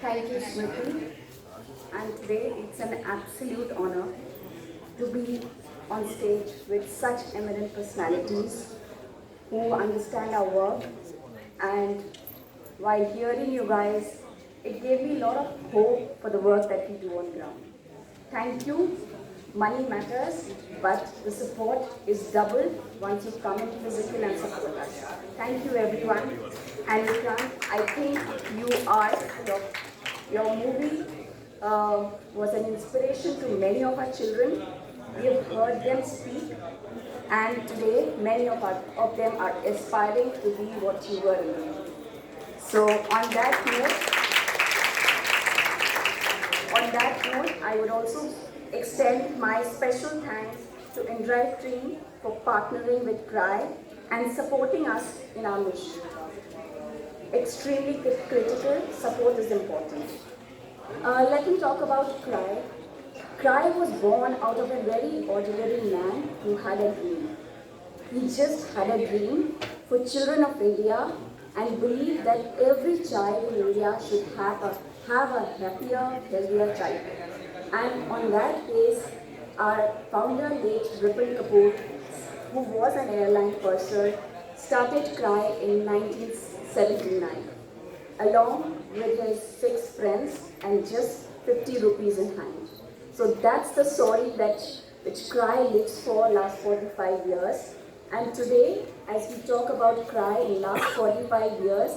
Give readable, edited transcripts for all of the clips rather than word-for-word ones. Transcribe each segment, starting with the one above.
Thank you, Smriti. And today it's an absolute honor to be on stage with such eminent personalities who understand our work. And while hearing you guys, it gave me a lot of hope for the work that we do on ground. Thank you. Money matters, but the support is doubled once you come in physically and support us. Thank you, everyone. And Vikrant, I think your movie was an inspiration to many of our children. We have heard them speak, and today many of them are aspiring to be what you were in the movie. So on that note, I would also extend my special thanks to InDrive team for partnering with CRY and supporting us in our mission. Extremely critical support is important. Let me talk about CRY. CRY was born out of a very ordinary man who had a dream. He just had a dream for children of India and believed that every child in India should have a happier, healthier childhood. And on that base, our founder, late Ripple Kapoor, who was an airline purser, started CRY in 1979, along with his 6 friends and just 50 rupees in hand. So that's the story which CRY lives for last 45 years. And today, as we talk about CRY in last 45 years,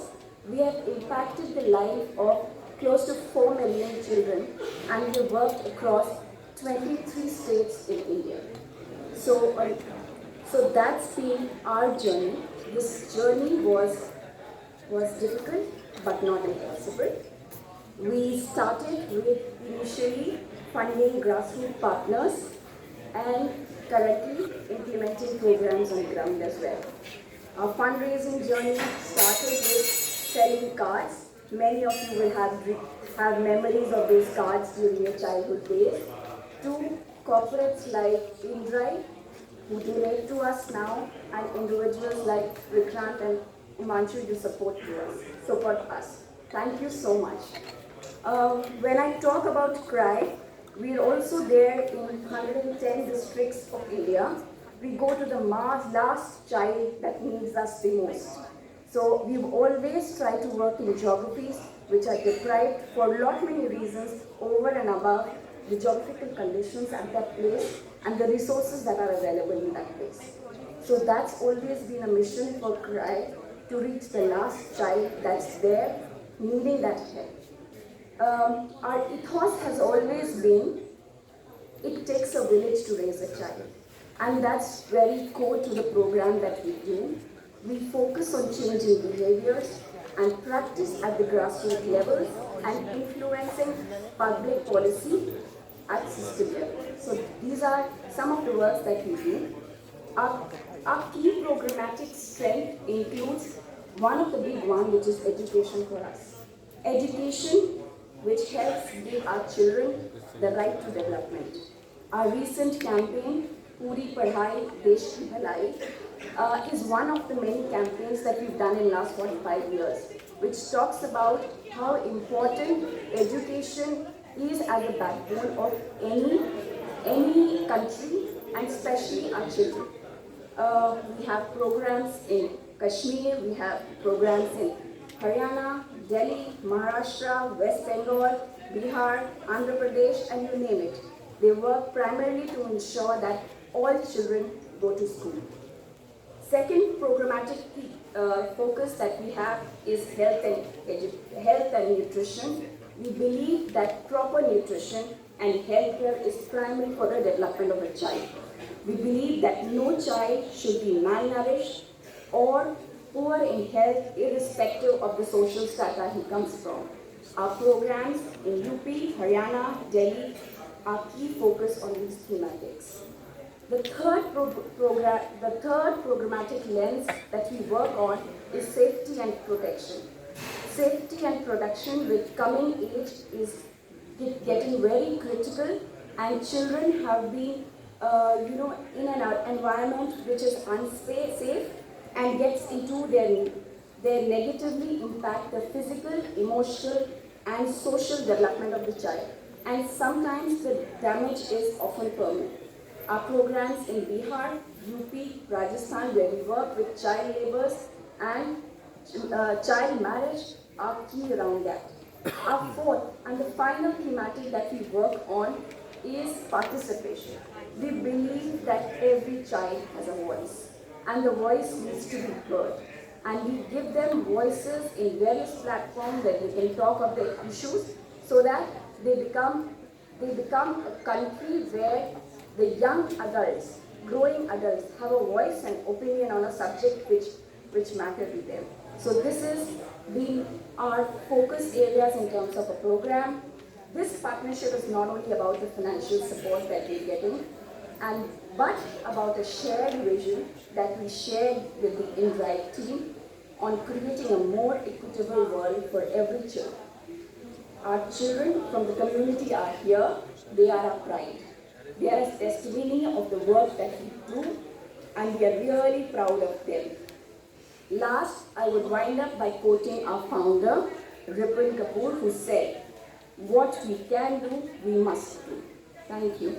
we have impacted the life of close to 4 million children, and we worked across 23 states in India. So that's been our journey. This journey was difficult, but not impossible. We started with initially funding grassroots partners and currently implementing programs on the ground as well. Our fundraising journey started with selling cards. Many of you will have memories of those cards during your childhood days. To corporates like InDrive, who donate to us now, and individuals like Vikrant and Himanshu to support us. Thank you so much. When I talk about CRY, we are also there in 110 districts of India. We go to the last child that needs us the most. So we've always tried to work in geographies which are deprived for a lot many reasons over and above the geographical conditions at that place and the resources that are available in that place. So that's always been a mission for CRY, to reach the last child that's there needing that help. Our ethos has always been, it takes a village to raise a child. And that's very core to the program that we do. We focus on changing behaviors and practice at the grassroots level and influencing public policy at system level. So these are some of the works that we do. Our key programmatic strength includes one of the big ones, which is education for us. Education which helps give our children the right to development. Our recent campaign, Puri Padhai Desh Ki Bhalai, is one of the many campaigns that we've done in the last 45 years, which talks about how important education is as a backbone of any country, and especially our children. We have programs in Kashmir, we have programs in Haryana, Delhi, Maharashtra, West Bengal, Bihar, Andhra Pradesh, and you name it. They work primarily to ensure that all children go to school. Second programmatic focus that we have is health and nutrition. We believe that proper nutrition and health care is primary for the development of a child. We believe that no child should be malnourished or poor in health irrespective of the social strata he comes from. Our programs in UP, Haryana, Delhi are key focus on these thematics. The third programmatic lens that we work on is safety and protection. Safety and protection with coming age is getting very critical, and children have been in an environment which is unsafe and gets into their negatively impact the physical, emotional, and social development of the child. And sometimes the damage is often permanent. Our programs in Bihar, UP, Rajasthan, where we work with child labours and child marriage are key around that. Our fourth and the final thematic that we work on is participation. We believe that every child has a voice and the voice needs to be heard. And we give them voices in various platforms that they can talk of their issues so that they become a country where the young adults, growing adults, have a voice and opinion on a subject which matter to them. So this is been our focus areas in terms of a program. This partnership is not only about the financial support that we're getting, but about a shared vision that we shared with the InDrive team on creating a more equitable world for every child. Our children from the community are here. They are our pride. They are a testimony of the work that we do, and we are really proud of them. Last, I would wind up by quoting our founder, Ripon Kapoor, who said, "What we can do, we must do." Thank you.